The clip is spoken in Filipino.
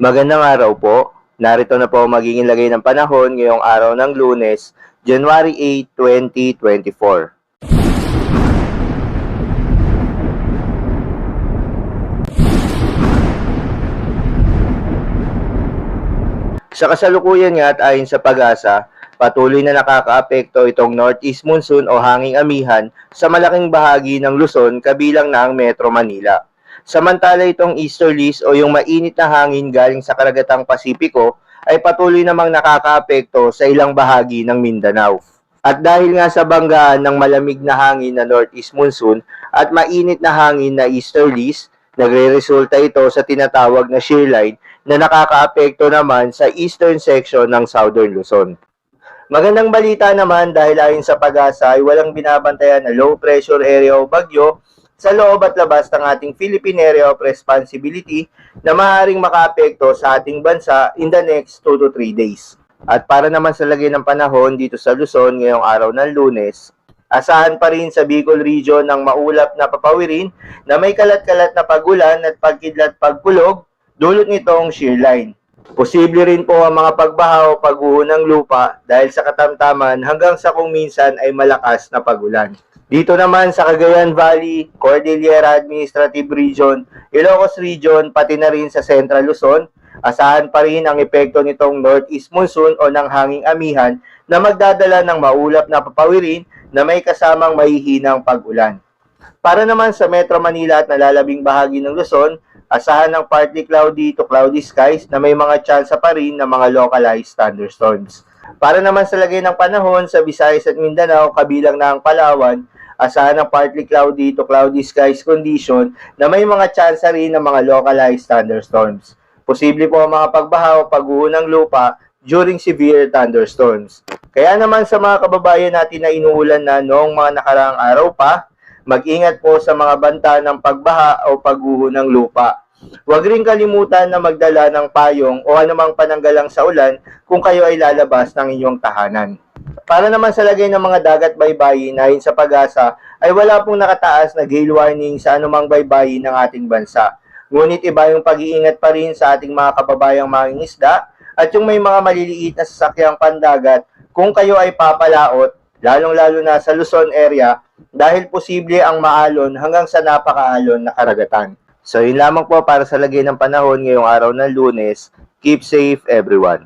Magandang araw po. Narito na po ang magiging lagay ng panahon ngayong araw ng Lunes, January 8, 2024. Sa kasalukuyan nga at ayon sa Pag-asa, patuloy na nakakaapekto itong northeast monsoon o hanging amihan sa malaking bahagi ng Luzon kabilang na ang Metro Manila. Samantala itong easterlies o yung mainit na hangin galing sa karagatang Pasipiko ay patuloy namang nakakaapekto sa ilang bahagi ng Mindanao. At dahil nga sa banggaan ng malamig na hangin na northeast monsoon at mainit na hangin na easterlies, nagre-resulta ito sa tinatawag na shear line na nakakaapekto naman sa eastern section ng Southern Luzon. Magandang balita naman dahil ayon sa Pag-asa ay walang binabantayan na low pressure area o bagyo sa loob at labas ng ating Philippine Area of Responsibility na maaaring makaapekto sa ating bansa in the next 2 to 3 days. At para naman sa lagay ng panahon dito sa Luzon ngayong araw ng Lunes, asahan pa rin sa Bicol Region ng maulap na papawirin na may kalat-kalat na pagulan at pagkidlat pagkulog dulot nitong shear line. Posible rin po ang mga pagbaha o pagguho ng lupa dahil sa katamtaman hanggang sa kung minsan ay malakas na pagulan. Dito naman sa Cagayan Valley, Cordillera Administrative Region, Ilocos Region, pati na rin sa Central Luzon, asahan pa rin ang epekto nitong northeast monsoon o ng hanging amihan na magdadala ng maulap na papawirin na may kasamang mahihinang pag-ulan. Para naman sa Metro Manila at nalalabing bahagi ng Luzon, asahan ng partly cloudy to cloudy skies na may mga tsansa pa rin ng mga localized thunderstorms. Para naman sa lagay ng panahon sa Visayas at Mindanao, kabilang na ang Palawan, asahan ng partly cloudy to cloudy skies condition na may mga tsansa rin ng mga localized thunderstorms. Posible po ang mga pagbaha o pagguho ng lupa during severe thunderstorms. Kaya naman sa mga kababayan natin na inuulan na noong mga nakaraang araw pa, mag-ingat po sa mga banta ng pagbaha o pagguho ng lupa. Huwag rin kalimutan na magdala ng payong o anumang pananggalang sa ulan kung kayo ay lalabas ng inyong tahanan. Para naman sa lagay ng mga dagat baybayin ayon sa Pag-asa ay wala pong nakataas na gale warning sa anumang baybayin ng ating bansa. Ngunit iba yung pag-iingat pa rin sa ating mga kababayang mangingisda at yung may mga maliliit na sasakyang pandagat kung kayo ay papalaot, lalong-lalo na sa Luzon area dahil posible ang maalon hanggang sa napakaalon na karagatan. So yun lamang po para sa lagay ng panahon ngayong araw ng Lunes. Keep safe everyone.